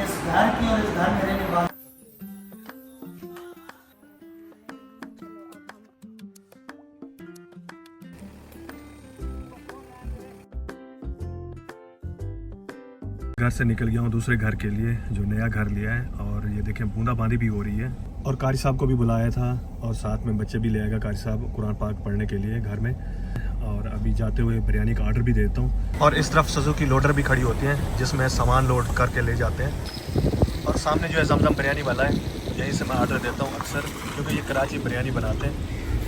इस घर की और इस घर में रहने वाले घर से निकल गया हूँ दूसरे घर के लिए, जो नया घर लिया है। और ये देखें बूंदाबांदी भी हो रही है। और कारी साहब को भी बुलाया था और साथ में बच्चे भी ले आएगा कारी साहब कुरान पाक पढ़ने के लिए घर में। और अभी जाते हुए बिरयानी का ऑर्डर भी देता हूँ। और इस तरफ सुजुकी लोडर भी खड़ी होती हैं जिसमें सामान लोड करके ले जाते हैं। और सामने जो है जमजम बिरयानी वाला है, यहीं से मैं ऑर्डर देता हूँ अक्सर, क्योंकि ये कराची बिरयानी बनाते हैं,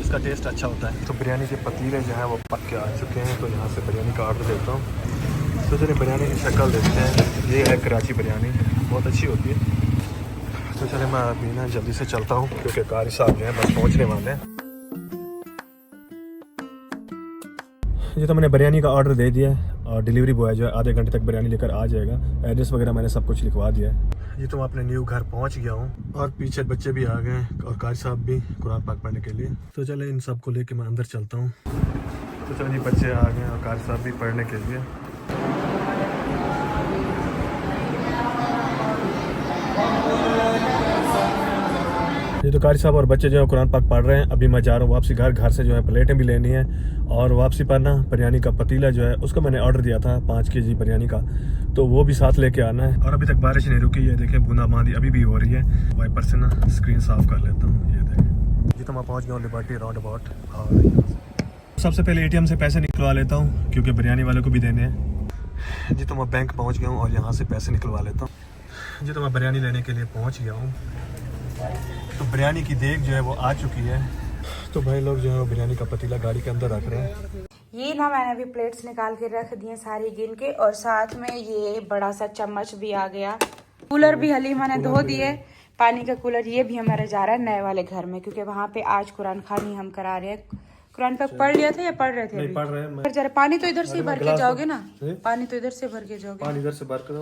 इसका टेस्ट अच्छा होता है। तो बिरयानी के पतीले जो हैं वो पक के आ चुके हैं, तो यहाँ से बिरयानी का ऑर्डर देता हूँ। तो चलिए बिरयानी की शक्ल देखते हैं। ये है कराची बिरयानी, बहुत अच्छी होती है। तो चलिए मैं अभी ना जल्दी से चलता हूँ क्योंकि कारी साहब जो हैं बस पहुँचने वाले हैं। ये तो मैंने बिरयानी का ऑर्डर दे दिया है और डिलीवरी बॉय जो है आधे घंटे तक बिरयानी लेकर आ जाएगा। एड्रेस वगैरह मैंने सब कुछ लिखवा दिया है। ये तो मैं अपने न्यू घर पहुँच गया हूँ और पीछे बच्चे भी आ गए हैं और कारी साहब भी कुरान पाक पढ़ने के लिए। तो चले इन सब को लेके मैं अंदर चलता हूँ। तो चलिए बच्चे आ गए और कारी साहब भी पढ़ने के लिए। ये तो कारी साहब और बच्चे जो है कुरान पाक पढ़ रहे हैं। अभी मैं जा रहा हूँ वापसी घर। घर से जो है प्लेटें भी लेनी है और वापसी पर ना बिरयानी का पतीला जो है उसको मैंने ऑर्डर दिया था 5 kg बिरयानी का, तो वो भी साथ लेके आना है। और अभी तक बारिश नहीं रुकी है, देखें बूंदाबांदी अभी भी हो रही है। वाइपर से ना स्क्रीन साफ कर लेता हूँ। ये देखें, ये तो मैं पहुँच गया हूँ लिबर्टी राउंड अबाउट। और सबसे पहले ATM से पैसे निकलवा लेता हूँ क्योंकि बिरयानी वाले को भी देने हैं। जी तो मैं बैंक पहुँच गया हूँ और यहाँ से पैसे निकलवा लेता हूँ। जी तो मैं बिरयानी लेने के लिए पहुँच गया हूँ। तो बिरयानी की देग जो है वो आ चुकी है। तो भाई लोग जो है वो बिरयानी का पतीला गाड़ी के अंदर रख रहे हैं। ये ना मैंने अभी प्लेट्स निकाल के रख दिए सारी गिन के, और साथ में ये बड़ा सा चम्मच भी आ गया। कूलर भी हलीमा ने धो दिए, पानी का कूलर ये भी हमारे जा रहा है नए वाले घर में, क्योंकि वहाँ पे आज कुरान खानी हम करा रहे हैं। कुरान पाक पढ़ लिया था या पढ़ रहे थे? नहीं पढ़ रहे हैं। पर जरा पानी तो इधर से भर के जाओगे ना, पानी तो इधर से भर के जाओगे। पानी इधर से भर कर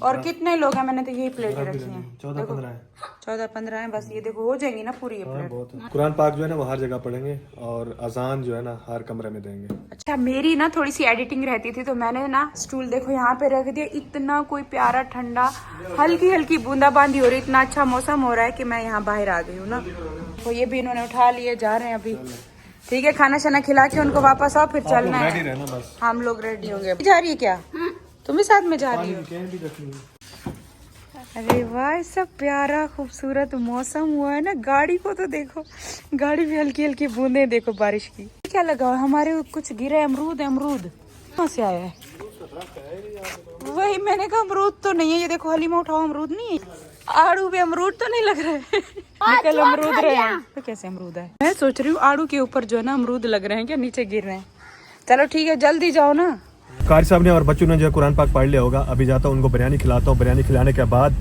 और कितने लोग हैं? मैंने तो यही प्लेट रखी है, 14-15 है। 14-15 है बस। ये देखो हो जाएंगी ना पूरी ये प्लेट। कुरान पाक जो है ना वो हर जगह पढ़ेंगे और अजान जो है ना हर कमरे में देंगे। अच्छा, मेरी ना थोड़ी सी एडिटिंग रहती थी तो मैंने ना स्टूल देखो यहाँ पे रख दिया। इतना कोई प्यारा ठंडा हल्की हल्की बूंदाबांदी हो रही, इतना अच्छा मौसम हो रहा है कि मैं यहाँ बाहर आ गई हूँ ना। तो ये भी इन्होंने उठा लिए, जा रहे हैं अभी। ठीक है, खाना शाना खिला के उनको वापस आओ, फिर चलना है। बस हम लोग रेडी होंगे। जा रही है क्या? तुम भी साथ में जा रही हो? अरे वाह, सब प्यारा खूबसूरत मौसम हुआ है ना। गाड़ी को तो देखो, गाड़ी भी हल्की हल्की बूंदे देखो बारिश की। क्या लगा हमारे कुछ गिरा है? अमरूद है। अमरूद कहाँ से आया है? वही मैंने कहा अमरूद तो नहीं है। ये देखो हलीमा उठाओ, अमरूद नहीं है। आड़ू भी अमरूद तो नहीं लग रहा है। निकल अमरूद रहे हैं तो कैसे अमरूद है? मैं सोच रही हूँ आड़ू के ऊपर जो है ना अमरूद लग रहे हैं क्या, नीचे गिर रहे हैं। चलो ठीक है, जल्दी जाओ ना। कारी साहब ने और बच्चों ने जो है कुरान पाक पढ़ लिया होगा। अभी जाता हूँ उनको बिरयानी खिलाता हूँ। बिरयानी खिलाने के बाद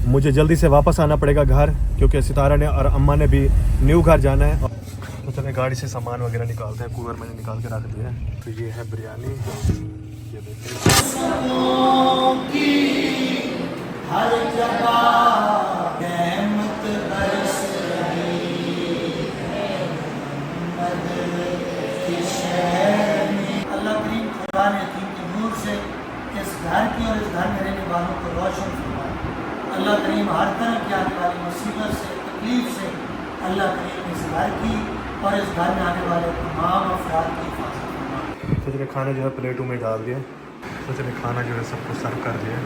मुझे जल्दी से वापस आना पड़ेगा घर, क्योंकि सितारा ने और अम्मा ने भी न्यू घर जाना है। तो चले गाड़ी से सामान वगैरह निकालते हैं। कूलर मैंने निकाल के रख दिया है। तो ये है बिरयानी, ये देखिए। हर जगह रहमत बरस रही है। अल्लाह करीम कुरान हकीम के नूर से इस घर की और इस घर में रहने वालों को रोशन फरमाए। अल्लाह करीम हर तरह की आने वाली मुसीबत से, तकलीफ से अल्लाह करीम इस घर की और इस घर में आने वाले तमाम अफराद की हिफाजत फरमाए। तो चलिए खाना जो है प्लेटों में डाल दिया। तो चलिए खाना जो है सबको सर्व कर दिया।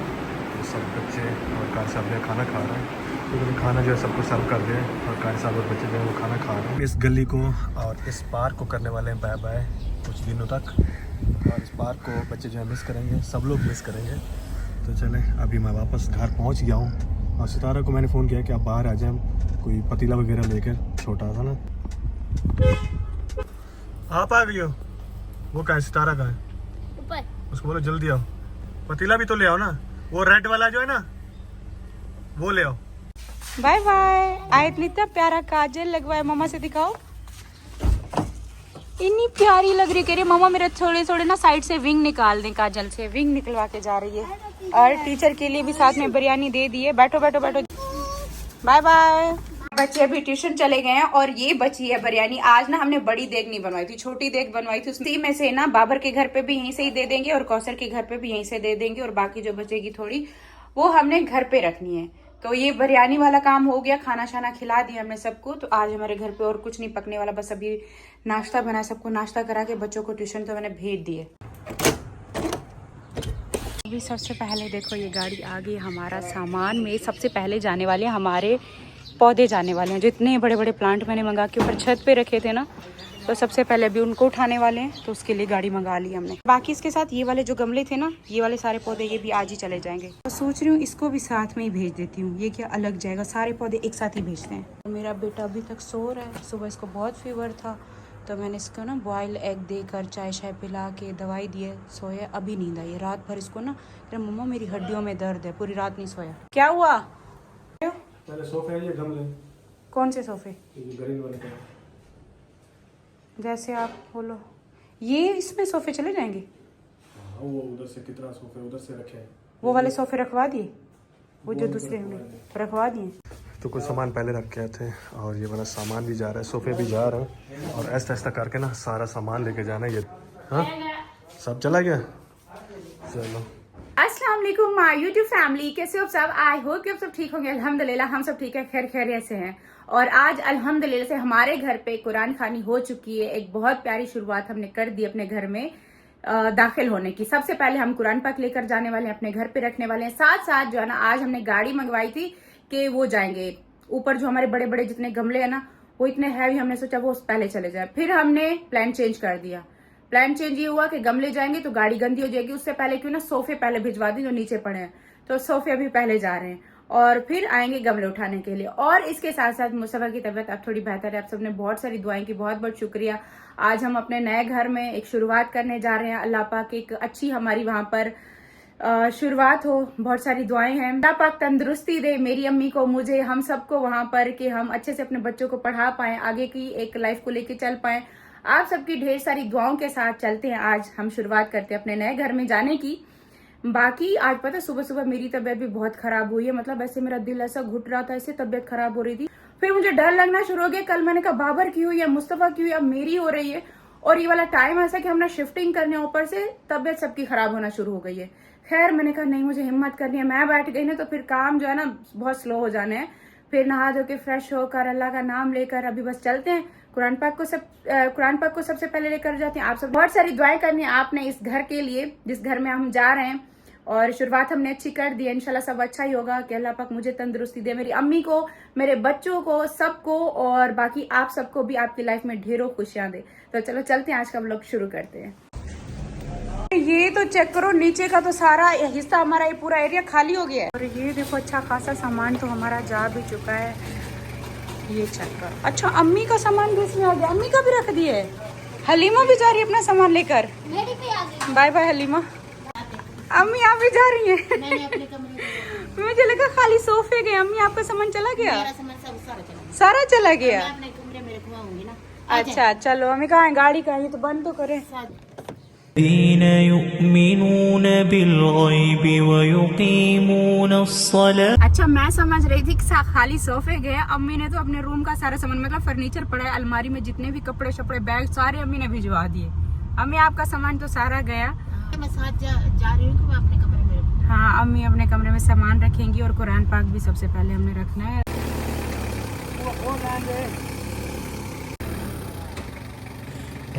तो सब बच्चे और कारी साहब जो खाना खा रहे हैं। तो चलिए खाना जो है सबको सर्व कर दिया और कारी साहब और बच्चे जो है वो खाना खा रहे हैं। इस गली को और इस पार्क को करने वाले हैं बाय बाय कुछ दिनों तक। और इस पार्क को बच्चे जो है मिस करेंगे, सब लोग मिस करेंगे। तो चलें अभी मैं वापस घर पहुंच गया हूं और सितारा को मैंने फ़ोन किया कि आप बाहर आ जाएं, कोई पतीला वगैरह लेकर, छोटा था ना। आप आ गई हो? वो कहाँ है? सितारा कहाँ है? ऊपर। उसको बोलो जल्दी आओ, पतीला भी तो ले आओ ना, वो रेड वाला जो है ना वो ले आओ। Bye bye. आयत इतना प्यारा काजल लगवाए, मामा से दिखाओ। इतनी प्यारी लग रही, कह रही मामा मेरे थोड़े थोड़े ना साइड से विंग निकाल दें, काजल से विंग निकलवा के जा रही है। और टीचर के लिए भी साथ में बिरयानी दे दी है। बैठो बैठो बैठो, बाय बाय। बच्चे अभी ट्यूशन चले गए हैं और ये बची है बिरयानी। आज ना हमने बड़ी देग नहीं बनवाई थी, छोटी देग बनवाई थी। उसी में से ना बाबर के घर पे भी यहीं से ही दे देंगे और कौसर के घर पे भी यहीं से दे देंगे, और बाकी जो बचेगी थोड़ी वो हमने घर पे रखनी है। तो ये बिरयानी वाला काम हो गया, खाना शाना खिला दिया हमने सबको। तो आज हमारे घर पे और कुछ नहीं पकने वाला, बस अभी नाश्ता बना, सबको नाश्ता करा के बच्चों को ट्यूशन तो मैंने भेज दिए। अभी सबसे पहले देखो ये गाड़ी आ गई, हमारा सामान में सबसे पहले जाने वाले हैं हमारे पौधे जाने वाले हैं। जो इतने बड़े बड़े प्लांट मैंने मंगा के ऊपर छत पे रखे थे ना, तो सबसे पहले अभी उनको उठाने वाले हैं, तो उसके लिए गाड़ी मंगा ली हमने। बाकी इसके साथ ये वाले जो गमले थे ना, ये वाले सारे पौधे ये भी आज ही चले जाएंगे। तो सोच रही हूँ इसको भी साथ में ही भेज देती हूँ, ये क्या अलग जाएगा, सारे पौधे एक साथ ही भेजते हैं। तो मेरा बेटा अभी तक सो रहा है, सुबह इसको बहुत फीवर था, तो मैंने इसको ना बॉयल एग देकर चाय शाय पिला के दवाई दिए, सोया। अभी नींद आई है, रात भर इसको ना मम्मा मेरी हड्डियों में दर्द है, पूरी रात नहीं सोया। क्या हुआ? सोफे है ये गमले। कौन से सोफे? ग्रीन वाले का। जैसे आप बोलो, ये इसमें सोफे चले जाएंगे। वो उधर से कितना सोफे उधर से रखे हैं, वो वाले सोफे रखवा दिए, वो जो दूसरे हमने रखवा दिए। तो कुछ सामान पहले रख के आए थे और ये वाला सामान भी जा रहा है, सोफे भी जा रहा है, और ऐसा ऐसा करके ना सारा सामान लेके जाना है। ये हाँ सब चला गया। चलो अस्सलाम वालेकुम माय यूट्यूब फैमिली, कैसे हो सब? आई होप कि आप सब ठीक होंगे। अल्हम्दुलिल्लाह हम सब ठीक है, खैर खैरियत से हैं। और आज अल्हम्दुलिल्लाह से हमारे घर पे कुरान खानी हो चुकी है। एक बहुत प्यारी शुरुआत हमने कर दी अपने घर में दाखिल होने की। सबसे पहले हम कुरान पाक लेकर जाने वाले हैं, अपने घर पे रखने वाले हैं। साथ साथ जो है ना, आज हमने गाड़ी मंगवाई थी कि वो जाएंगे ऊपर, जो हमारे बड़े बड़े जितने गमले हैं ना, वो इतने हैवी, हमने सोचा वो पहले चले जाए। फिर हमने प्लान चेंज कर दिया। प्लान चेंज ये हुआ कि गमले जाएंगे तो गाड़ी गंदी हो जाएगी, उससे पहले क्यों ना सोफे पहले भिजवा दी जो नीचे पड़े हैं। तो सोफे अभी पहले जा रहे हैं और फिर आएंगे गमले उठाने के लिए। और इसके साथ साथ मुस्तफा की तबीयत अब थोड़ी बेहतर है। आप सबने बहुत सारी दुआएं की, बहुत बहुत शुक्रिया। आज हम अपने नए घर में एक शुरुआत करने जा रहे हैं। अल्लाह पाक एक अच्छी हमारी वहां पर शुरुआत हो, बहुत सारी दुआएं हैं। अल्लाह पाक तंदुरुस्ती दे मेरी अम्मी को, मुझे, हम सबको वहां पर, कि हम अच्छे से अपने बच्चों को पढ़ा पाए, आगे की एक लाइफ को लेके चल पाए। आप सबकी ढेर सारी दुआओं के साथ चलते हैं। आज हम शुरुआत करते हैं अपने नए घर में जाने की। बाकी आज पता है सुबह सुबह मेरी तबीयत भी बहुत खराब हुई है, मतलब ऐसे मेरा दिल ऐसा घुट रहा था, ऐसे तबीयत खराब हो रही थी। फिर मुझे डर लगना शुरू हो गया। कल मैंने कहा बाबर की हुई है, मुस्तफा की हुई, अब मेरी हो रही है। और ये वाला टाइम ऐसा कि हमने शिफ्टिंग करने, ऊपर से तबीयत सबकी खराब होना शुरू हो गई है। खैर मैंने कहा नहीं, मुझे हिम्मत करनी है। मैं बैठ गई ना तो फिर काम जो है ना बहुत स्लो हो जाने हैं। फिर नहा धो के फ्रेश होकर अल्लाह का नाम लेकर अभी बस चलते हैं। कुरान पाक को सबसे पहले लेकर जाते हैं। आप सब बहुत सारी दुआएं करनी है आपने इस घर के लिए, जिस घर में हम जा रहे हैं। और शुरुआत हमने अच्छी कर दी है, इंशाल्लाह सब अच्छा ही होगा। कि अल्लाह पाक मुझे तंदुरुस्ती दे, मेरी अम्मी को, मेरे बच्चों को, सबको, और बाकी आप सबको भी आपकी लाइफ में ढेरों खुशियां दे। तो चलो चलते हैं, आज का व्लॉग शुरू करते हैं। ये तो चेक करो, नीचे का तो सारा हिस्सा हमारा, ये पूरा एरिया खाली हो गया है। और ये देखो अच्छा खासा सामान तो हमारा जा भी चुका है, ये चेक करो। अच्छा अम्मी का सामान भी इसमें आ गया, अम्मी का भी रख दिए। हलीमा भी जा रही है अपना सामान लेकर। Bye bye Halima. अम्मी आप भी जा रही हैं? मुझे लगा खाली सोफे गए। अम्मी आपका सामान चला गया? सारा चला गया। अच्छा चलो, हमें कहाँ है गाड़ी का, ये तो बंद तो करें। अच्छा मैं समझ रही थी कि खाली सोफे गए, अम्मी ने तो अपने रूम का सारा सामान, मतलब फर्नीचर पड़ा है अलमारी में, जितने भी कपड़े शपड़े बैग सारे अम्मी ने भिजवा दिए। अम्मी आपका सामान तो सारा गया। मैं साथ जा रही हूँ अपने कमरे में। हाँ अम्मी अपने कमरे में सामान रखेंगी, और कुरान पाक भी सबसे पहले हमने रखना है।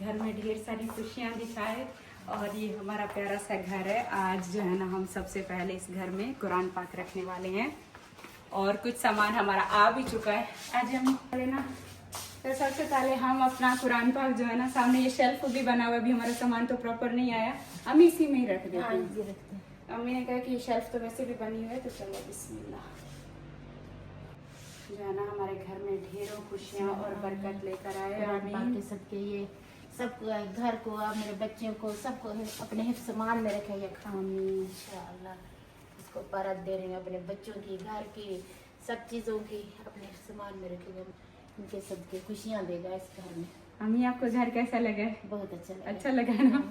घर में ढेर सारी खुशियाँ दिखाए, और ये हमारा प्यारा सा घर है। आज जो है ना हम सबसे पहले इस घर में कुरान पाक रखने वाले हैं, और कुछ सामान हमारा आ भी चुका है। आज हम ना तो सबसे पहले हम अपना कुरान पाक जो है ना, सामने ये शेल्फ भी बना हुआ है, अभी हमारा सामान तो प्रॉपर नहीं आया, हम इसी में ही रख देते हैं। अम्मी ने कहा कि ये शेल्फ तो वैसे भी बनी हुई है, तो चलो बिस्मिल्लाह। जो है ना हमारे घर में ढेरों खुशियाँ और बरकत लेकर आए। आमीन। सबके ये सब घर को, मेरे बच्चों को, सबको अपने हिफ्ज़ मान में रखे। इंशाअल्लाह इसको परत दे रहे हैं अपने बच्चों की, घर की, सब चीज़ों की अपने हिफ्ज़ मान में रखेगा। इनके सबके खुशियाँ देगा इस घर में। अम्मी आपको घर कैसा लगा? बहुत अच्छा लगा। अच्छा लगा ना?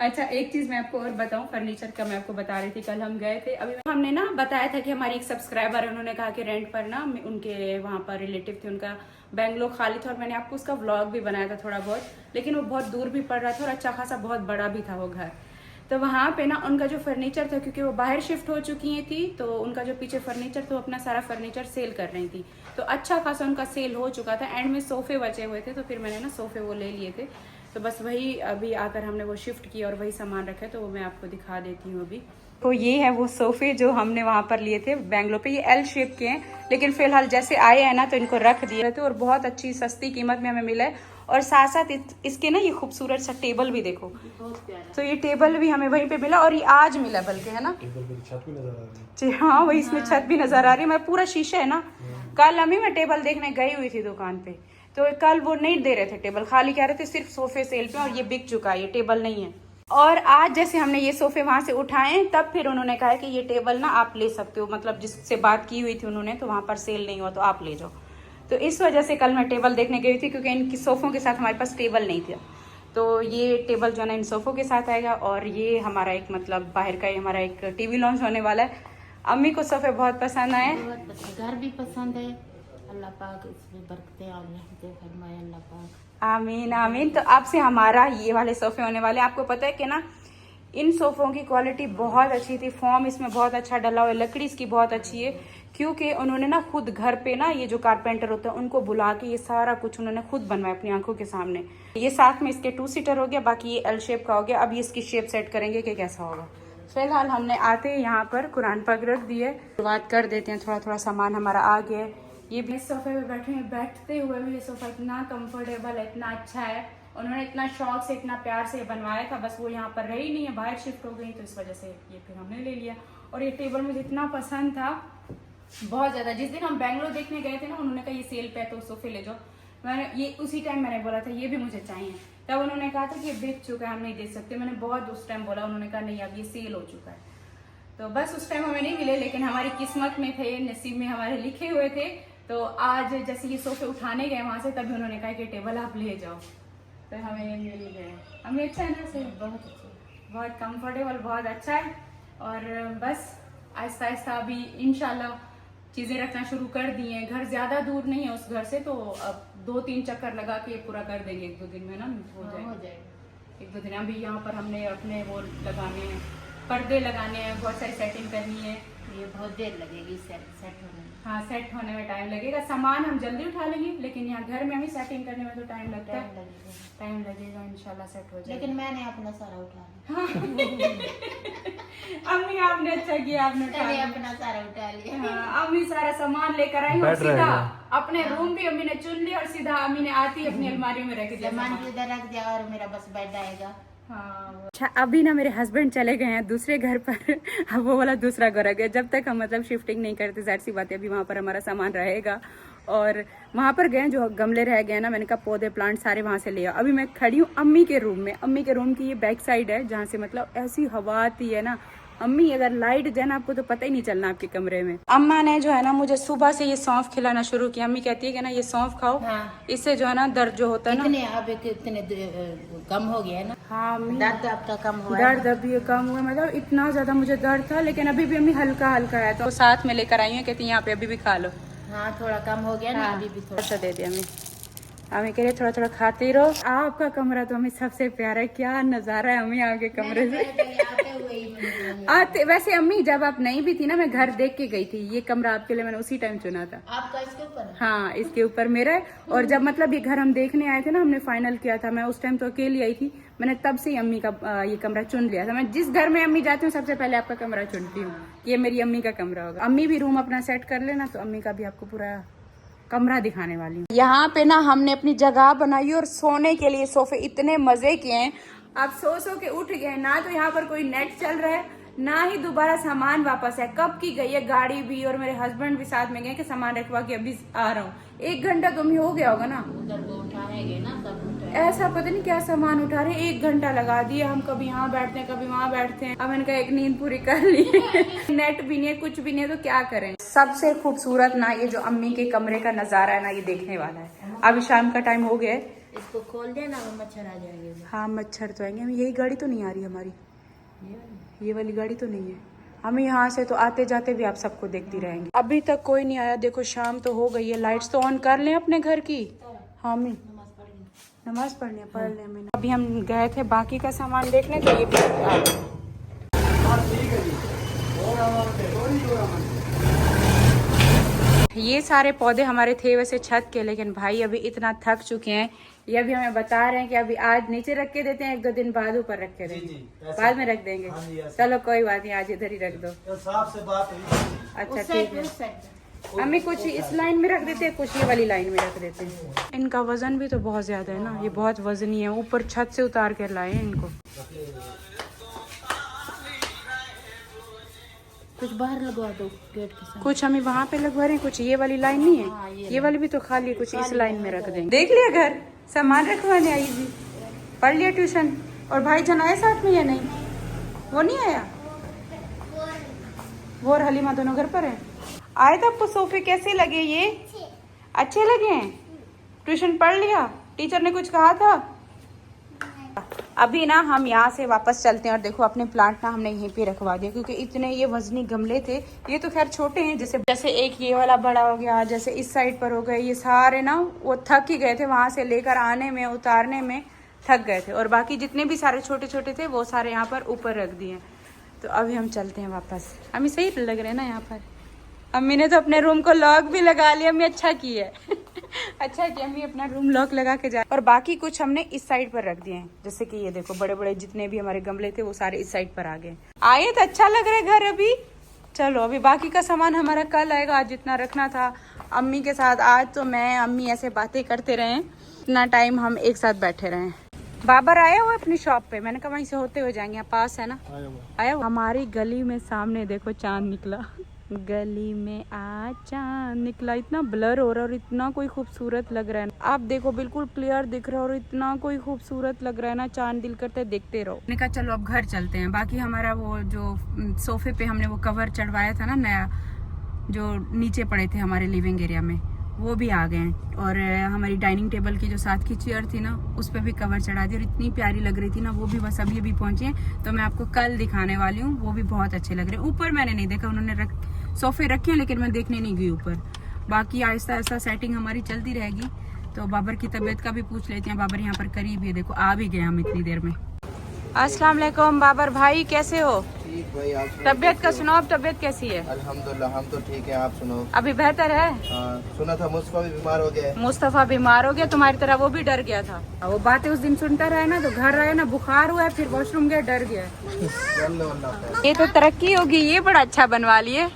अच्छा, एक चीज मैं आपको और बताऊं, फर्नीचर का मैं आपको बता रही थी, कल हम गए थे, अभी हमने ना बताया था कि हमारी एक सब्सक्राइबर है, उन्होंने कहा कि रेंट पर ना उनके वहाँ पर रिलेटिव थे, उनका बेंगलोर खाली था, और मैंने आपको उसका व्लॉग भी बनाया था थोड़ा बहुत, लेकिन वो बहुत दूर भी पड़ रहा था और अच्छा खासा बहुत बड़ा भी था वो घर। तो वहाँ पे ना उनका जो फर्नीचर था, क्योंकि वो बाहर शिफ्ट हो चुकी थी, तो उनका जो पीछे फर्नीचर था, अपना सारा फर्नीचर सेल कर रही थी, तो अच्छा खासा उनका सेल हो चुका था। एंड में सोफे बचे हुए थे, तो फिर मैंने ना सोफे वो ले लिए थे, तो बस वही अभी आकर हमने वो शिफ्ट किया और वही सामान रखा, तो वो मैं आपको दिखा देती हूँ अभी। तो ये है वो सोफे जो हमने वहाँ पर लिए थे बेंगलोर पे, ये एल शेप के हैं, लेकिन फिलहाल जैसे आए हैं ना तो इनको रख दिए थे, और बहुत अच्छी सस्ती कीमत में हमें मिला है। और साथ साथ इसके ना ये खूबसूरत सा टेबल भी देखो, तो ये टेबल भी हमें वहीं पे मिला, और ये आज मिला बल्कि, है ना? टेबल पे छत भी नजर आ रही है। जी हाँ, वही इसमें छत भी नजर आ रही है, मैं पूरा शीशा है ना। कल अम्मी मैं टेबल देखने गई हुई थी दुकान पे, तो कल वो नहीं दे रहे थे टेबल, खाली कह रहे थे सिर्फ सोफे सेल पे, और ये बिक चुका है, ये टेबल नहीं है। और आज जैसे हमने ये सोफे वहां से उठाए, तब फिर उन्होंने कहा कि ये टेबल ना आप ले सकते हो, मतलब जिससे बात की हुई थी उन्होंने, तो वहां पर सेल नहीं हुआ तो आप ले जाओ। तो इस वजह से कल मैं टेबल देखने गई थी, क्योंकि इनकी सोफों के साथ हमारे पास टेबल नहीं था, तो ये टेबल जो है ना इन सोफों के साथ आएगा। और ये हमारा एक मतलब बाहर का ही हमारा एक टीवी लॉन्च होने वाला है। अम्मी को सोफे बहुत पसंद आए, बहुत पसंद, घर भी पसंद है। अल्लाह पाक इसमें बरकतें और रहमतें फरमाए अल्लाह पाक। आमीन आमीन। तो आपसे हमारा ये वाले सोफे होने वाले, आपको पता है कि ना इन सोफों की क्वालिटी बहुत अच्छी थी, फॉर्म इसमें बहुत अच्छा डला हुआ है, लकड़ी इसकी बहुत अच्छी है, क्योंकि उन्होंने ना खुद घर पे ना ये जो कारपेंटर होता है उनको बुला के ये सारा कुछ उन्होंने खुद बनवाया अपनी आंखों के सामने। ये साथ में इसके 2 सीटर हो गया, बाकी ये एल शेप का हो गया। अब ये इसकी शेप सेट करेंगे कि कैसा होगा। फिलहाल हमने आते यहाँ पर कुरान पाक रख दिए, शुरुआत कर देते हैं, थोड़ा थोड़ा सामान हमारा आ गया है। ये भी सोफे पे बैठे हैं, बैठते हुए भी ये सोफा इतना कंफर्टेबल है, इतना अच्छा है, उन्होंने इतना शौक से इतना प्यार से बनवाया था, बस वो यहाँ पर रही नहीं है, बाहर शिफ्ट हो गई, तो इस वजह से ये फिर हमने ले लिया। और ये टेबल मुझे इतना पसंद था बहुत ज्यादा, जिस दिन हम बेंगलोर देखने गए थे ना, उन्होंने कहा ये सेल पे है तो सोफे ले जाओ, मैंने ये उसी टाइम मैंने बोला था ये भी मुझे चाहिए, तब उन्होंने कहा था कि ये बिक चुका है, हम नहीं दे सकते, मैंने बहुत उस टाइम बोला, उन्होंने कहा नहीं अब ये सेल हो चुका है, तो बस उस टाइम हमें नहीं मिले, लेकिन हमारी किस्मत में थे, नसीब में हमारे लिखे हुए थे। तो आज जैसे ये सोफे उठाने गए वहां से, तभी उन्होंने कहा कि टेबल आप ले जाओ, तो हमें मिल गए। हमें अच्छा है ना, सही, बहुत अच्छा, बहुत कंफर्टेबल, बहुत अच्छा है। और बस आहिस्ता आहिस्ता अभी इंशाल्लाह चीज़ें रखना शुरू कर दी हैं। घर ज़्यादा दूर नहीं है उस घर से, तो अब 2-3 चक्कर लगा के पूरा कर देंगे 1-2 दिन में ना, हो जाएगा 1-2 दिन। अभी यहाँ पर हमने अपने वो लगाने हैं, पर्दे लगाने हैं, बहुत सारी सेटिंग करनी है, ये बहुत देर लगेगी सेट होने में। हाँ, सेट होने में टाइम लगेगा, सामान हम जल्दी उठा लेंगे, लेकिन यहाँ घर में हमें सेटिंग करने में तो टाइम लगता है, टाइम लगेगा, इंशाल्लाह सेट हो जाएगा। लेकिन मैंने अपना सारा उठा लिया। अम्मी आपने अच्छा किया, आपने उठा मैंने लिया। अपना सारा उठा लिया। हाँ, अम्मी सारा सामान लेकर आई और बैठ सीधा रहेगा। अपने रूम भी अम्मी ने चुन लिया, और सीधा अम्मी ने आती अपनी अलमारी में रख दिया सामान सामान। इधर रख दिया और मेरा बस बेड आएगा। हाँ। अच्छा, अभी ना मेरे हस्बैंड चले गए हैं दूसरे घर पर, अब वो वाला दूसरा घर है, जब तक हम मतलब शिफ्टिंग नहीं करते, जाहिर सी बात है अभी वहाँ पर हमारा सामान रहेगा। और वहाँ पर गए, जो गमले रह गए ना, मैंने कहा पौधे प्लांट सारे वहाँ से ले आओ। अभी मैं खड़ी हूँ अम्मी के रूम में, अम्मी के रूम की ये बैक साइड है, जहाँ से मतलब ऐसी हवा आती है ना। अम्मी अगर लाइट जाए ना, आपको तो पता ही नहीं चलना आपके कमरे में। अम्मा ने जो है ना मुझे सुबह से ये सौंफ खिलाना शुरू किया। अम्मी कहती है कि ना ये सौंफ खाओ, हाँ। इससे जो है ना दर्द जो होता है ना, इतने अब कितने कम हो गया है ना। हाँ अम्मी, दर्द आपका कम हुआ है। दर्द अभी कम हुआ, मतलब इतना ज्यादा मुझे दर्द था, लेकिन अभी भी अम्मी हल्का हल्का है, तो साथ में लेकर आई है, कहती यहाँ पे अभी भी खा लो। हाँ, थोड़ा कम हो गया ना, हाँ, अभी भी थोड़ा ऐसा दे दिया अम्मी। हमें कह रहे थोड़ा थोड़ा खाते रहो। आपका कमरा तो हमें सबसे प्यारा है, क्या नजारा है अम्मी आपके कमरे से। आते हुए ही मैंने आते वैसे अम्मी जब आप नहीं भी थी ना, मैं घर देख के गई थी, ये कमरा आपके लिए मैंने उसी टाइम चुना था। आपका इसके ऊपर है? हाँ, इसके ऊपर मेरा है। और जब मतलब ये घर हम देखने आए थे ना, हमने फाइनल किया था, मैं उस टाइम तो अकेली आई थी, मैंने तब से ही अम्मी का ये कमरा चुन लिया था। मैं जिस घर में अम्मी जाती हूँ सबसे पहले आपका कमरा चुनती हूँ, ये मेरी अम्मी का कमरा होगा। अम्मी भी रूम अपना सेट कर लेना, तो अम्मी का भी आपको पूरा कमरा दिखाने वाली हूँ। यहाँ पे ना हमने अपनी जगह बनाई और सोने के लिए सोफे इतने मजे किए हैं, आप सो के उठ गए ना, तो यहाँ पर कोई नेट चल रहा है ना ही दोबारा सामान वापस है। कब की गई है गाड़ी भी, और मेरे हस्बैंड भी साथ में गए कि सामान रखवा के अभी आ रहा हूँ। 1 घंटा तो भी हो गया होगा ना, उधर को उठाएंगे ना, सब उठाएंगे। ऐसा पता नहीं क्या सामान उठा रहे, 1 घंटा लगा दिया। हम कभी यहाँ बैठते हैं, कभी वहाँ बैठते हैं। अब मैंने कहा एक नींद पूरी कर ली। नेट भी नहीं है, कुछ भी नहीं है, तो क्या करें। सबसे खूबसूरत ना ये जो अम्मी के कमरे का नजारा है ना, ये देखने वाला है। अभी शाम का टाइम हो गया है, इसको खोल देना, वो मच्छर आ जाएंगे। हाँ मच्छर तो आएंगे। यही गाड़ी तो नहीं आ रही हमारी, ये वाली गाड़ी तो नहीं है। हमें यहाँ से तो आते जाते भी आप सबको देखती रहेंगे। अभी तक कोई नहीं आया। देखो शाम तो हो गई है, लाइट्स तो ऑन कर लें अपने घर की। हाँ मैं नमाज पढ़ने पढ़ लें। मैंने अभी हम गए थे बाकी का सामान देखने, तो ये सारे पौधे हमारे थे वैसे छत के, लेकिन भाई अभी इतना थक चुके हैं। ये अभी हमें बता रहे हैं कि अभी आज नीचे रख के देते हैं, 1-2 दिन बाद ऊपर रख के देंगे। बाद में रख देंगे। चलो कोई बात नहीं, आज इधर ही रख दो। साफ से बात हुई। अच्छा ठीक है। हमें कुछ इस लाइन में रख देते हैं, कुछ ये वाली लाइन में रख देते हैं। इनका वजन भी तो बहुत ज्यादा है ना, ये बहुत वजनी है। ऊपर छत से उतार कर लाए हैं इनको। कुछ बाहर लगवा दो गेट के साथ। कुछ हमें वहाँ पे लगवा रहे हैं, कुछ ये वाली लाइन नहीं है। ये वाली भी तो खाली है, कुछ इस लाइन में रख देंगे। देख लिया घर सामान रखवाने आई थी, पढ़ लिया ट्यूशन। और भाई जान आए साथ में या नहीं? वो नहीं आया, वो और हलीमा दोनों घर पर हैं। आए थे आपको सोफे कैसे लगे? ये अच्छे लगे हैं? ट्यूशन पढ़ लिया? टीचर ने कुछ कहा था? अभी ना हम यहाँ से वापस चलते हैं। और देखो अपने प्लांट ना हमने यहीं पे रखवा दिया, क्योंकि इतने ये वजनी गमले थे। ये तो खैर छोटे हैं, जैसे एक ये वाला बड़ा हो गया, जैसे इस साइड पर हो गए। ये सारे ना वो थक ही गए थे, वहां से लेकर आने में उतारने में थक गए थे। और बाकी जितने भी सारे छोटे छोटे थे वो सारे यहाँ पर ऊपर रख दिए। तो अभी हम चलते हैं वापस। हमें सही लग रहे हैं ना यहाँ पर। अम्मी ने तो अपने रूम को लॉक भी लगा लिया। अम्मी अच्छा की है अच्छा कि अम्मी अपना रूम लॉक लगा के जाए। और बाकी कुछ हमने इस साइड पर रख दिए हैं, जैसे कि ये देखो बड़े बड़े जितने भी हमारे गमले थे वो सारे इस साइड पर आ गए। आए तो अच्छा लग रहा है घर अभी। चलो अभी बाकी का सामान हमारा कल आएगा। आज जितना रखना था अम्मी के साथ, आज तो मैं अम्मी ऐसे बातें करते रहे, इतना टाइम हम एक साथ बैठे रहे। बाबर आया हुआ अपनी शॉप पे, मैंने कहा वहीं से होते हुए जाएंगे, यहाँ पास है ना। आया हुआ। हमारी गली में सामने देखो चांद निकला। गली में आज चांद निकला। इतना ब्लर हो रहा है और इतना कोई खूबसूरत लग रहा है। आप देखो बिल्कुल क्लियर दिख रहा है और इतना कोई खूबसूरत लग रहा है ना, चांद दिल करते देखते रहो। मैंने कहा चलो अब घर चलते हैं। बाकी हमारा वो जो सोफे पे हमने वो कवर चढ़वाया था ना नया, जो नीचे पड़े थे हमारे लिविंग एरिया में, वो भी आ गए हैं। और हमारी डाइनिंग टेबल की जो साथ की चेयर थी ना, उस पर भी कवर चढ़ा दी और इतनी प्यारी लग रही थी ना, वो भी बस अभी अभी पहुंचे हैं। तो मैं आपको कल दिखाने वाली हूँ। वो भी बहुत अच्छे लग रहे हैं। ऊपर मैंने नहीं देखा, उन्होंने सोफे रखे हैं लेकिन मैं देखने नहीं गई ऊपर। बाकी आहिस्ता आहिस्ता सेटिंग हमारी चलती रहेगी। तो बाबर की तबीयत का भी पूछ लेते हैं। बाबर यहाँ पर करीब है, देखो आ भी गए हम इतनी देर में। अस्सलाम वालेकुम बाबर भाई, कैसे हो? ठीक भाई, आप तबीयत का सुनाओ, अब तबीयत कैसी है? अल्हम्दुलिल्लाह हम तो ठीक है, आप सुनो। अभी बेहतर है? सुना था मुस्तफा भी बीमार हो गया है। मुस्तफा बीमार हो गया, तुम्हारी तरह वो भी डर गया था। वो बातें उस दिन सुनता रहा ना, तो घर आया ना बुखार हुआ है, फिर वॉशरूम गया डर गया। ये तो तरक्की होगी। ये बड़ा अच्छा बनवा लिए।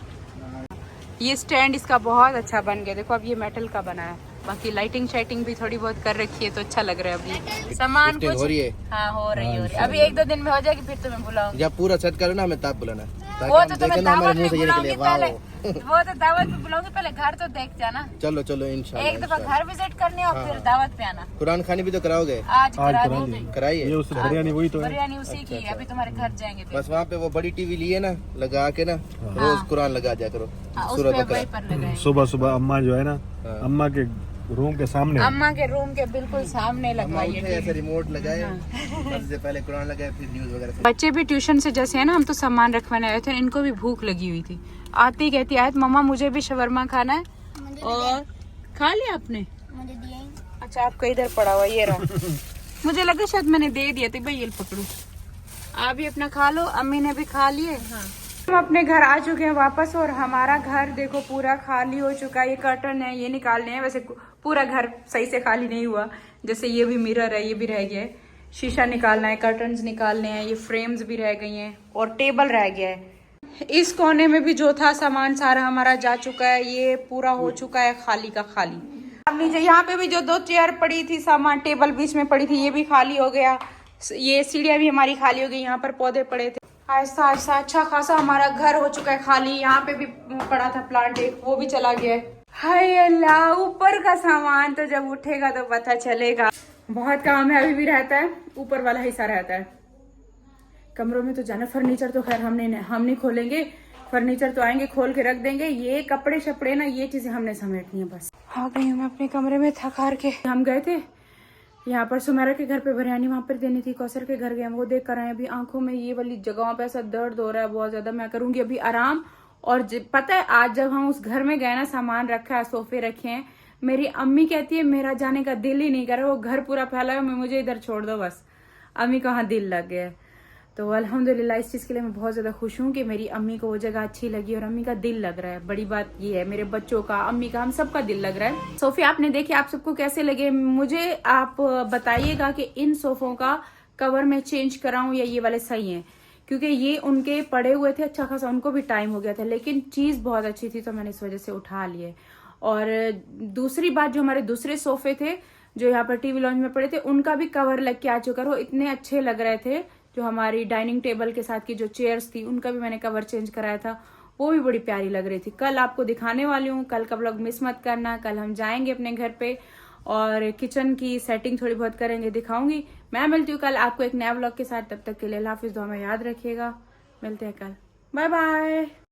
ये स्टैंड इसका बहुत अच्छा बन गया। देखो अब ये मेटल का बना है। बाकी लाइटिंग शाइटिंग भी थोड़ी बहुत कर रखी है, तो अच्छा लग रहा है। अभी सामान कुछ हो रही है। हाँ हो रही है। अभी 1-2 दिन में हो जाएगी, फिर तुम्हें बुलाऊंगी। जब पूरा सेट करो ना हमें तब बुलाना। वो तो तुम्हें दावत में बुलाऊंगी पहले। वो तो दावत में बुलाऊंगी, पहले घर तो देख जाना। चलो चलो इंशाल्लाह। एक दफा घर विजिट करनी और फिर दावत पे आना। कुरान खानी भी तो कराओगे? आज करा दूंगी। कराइए। ये उससे बिरयानी वही तो है। बिरयानी उसी की है। अभी तुम्हारे घर जाएंगे तो बस वहाँ पे वो बड़ी टीवी लिए ना, लगा के ना रोज कुरान लगा दिया करो। उस पे वही पर लगाएंगे। सुबह सुबह अम्मा जो है ना, अम्मा के रूम के सामने, अम्मा के रूम के बिल्कुल सामने लगवाइए। ऐसे रिमोट लगाए, सबसे पहले कुरान लगाए, फिर न्यूज वगैरह। बच्चे भी ट्यूशन से जैसे है ना, हम तो सामान रखवाने आए थे, इनको भी भूख लगी हुई थी। आती ही कहती आयत मम्मा मुझे भी शवरमा खाना है। और खा लिया आपने? मुझे दिए। अच्छा आपका इधर पड़ा हुआ ये रहा। मुझे लगा शायद मैंने दे दिया था। भाई ये पकड़ो, आप भी अपना खा लो। अम्मी ने भी खा लिए। हम अपने घर आ चुके हैं वापस। और हमारा घर देखो पूरा खाली हो चुका है। ये कर्टन है, ये निकालने हैं। वैसे पूरा घर सही से खाली नहीं हुआ। जैसे ये भी मिरर है, ये भी रह गया है। शीशा निकालना है, कर्टन्स निकालने हैं, ये फ्रेम्स भी रह गई हैं और टेबल रह गया है। इस कोने में भी जो था सामान सारा हमारा जा चुका है। ये पूरा हो चुका है खाली का खाली। अब नीचे यहाँ पे भी जो 2 चेयर पड़ी थी, सामान टेबल बीच में पड़ी थी, ये भी खाली हो गया। ये सीढ़ियाँ भी हमारी खाली हो गई। यहाँ पर पौधे पड़े थे। आहिस्ता आहिस्ता अच्छा खासा हमारा घर हो चुका है खाली। यहाँ पे भी पड़ा था प्लांट एक, वो भी चला गया है। हाय अल्लाह, ऊपर का सामान तो जब उठेगा तो पता चलेगा। बहुत काम है, अभी भी रहता है। ऊपर वाला हिस्सा रहता है। कमरों में तो जाना, फर्नीचर तो खैर हम नहीं खोलेंगे। फर्नीचर तो आएंगे खोल के रख देंगे। ये कपड़े शपड़े ना, ये चीजें हमने समेटनी है। बस आ गई हूँ मैं अपने कमरे में थक हार के। हम गए थे यहाँ पर सुमेरा के घर पे बिरयानी वहां पर देनी थी, कौसर के घर गए वो देख कर आए। अभी आंखों में ये वाली जगहों पे ऐसा दर्द हो रहा है बहुत ज्यादा। मैं करूंगी अभी आराम। और पता है आज जब हम उस घर में गए ना, सामान रखा है, सोफे रखे हैं, मेरी अम्मी कहती है मेरा जाने का दिल ही नहीं कर रहा, वो घर पूरा फैला है, मुझे इधर छोड़ दो बस। अम्मी को वहां दिल लग गया। तो अल्हम्दुलिल्लाह इस चीज के लिए मैं बहुत ज्यादा खुश हूँ कि मेरी अम्मी को वो जगह अच्छी लगी और अम्मी का दिल लग रहा है। बड़ी बात ये है, मेरे बच्चों का, अम्मी का, हम सबका दिल लग रहा है। सोफे आपने देखे, आप सबको कैसे लगे मुझे आप बताइएगा कि इन सोफों का कवर मैं चेंज कराऊं या ये वाले सही हैं, क्योंकि ये उनके पड़े हुए थे अच्छा खासा, उनको भी टाइम हो गया था, लेकिन चीज बहुत अच्छी थी तो मैंने इस वजह से उठा लिए। और दूसरी बात, जो हमारे दूसरे सोफे थे जो यहाँ पर टीवी लॉन्च में पड़े थे, उनका भी कवर लग के आ चुका है, वो इतने अच्छे लग रहे थे। जो हमारी डाइनिंग टेबल के साथ की जो चेयर्स थी उनका भी मैंने कवर चेंज कराया था, वो भी बड़ी प्यारी लग रही थी। कल आपको दिखाने वाली हूँ, कल का व्लॉग मिस मत करना। कल हम जाएंगे अपने घर पे और किचन की सेटिंग थोड़ी बहुत करेंगे, दिखाऊंगी। मैं मिलती हूँ कल आपको एक नया व्लॉग के साथ। तब तक के लिए अल्लाह हाफिज़, दुआ में याद रखिएगा। मिलते हैं कल, बाय बाय।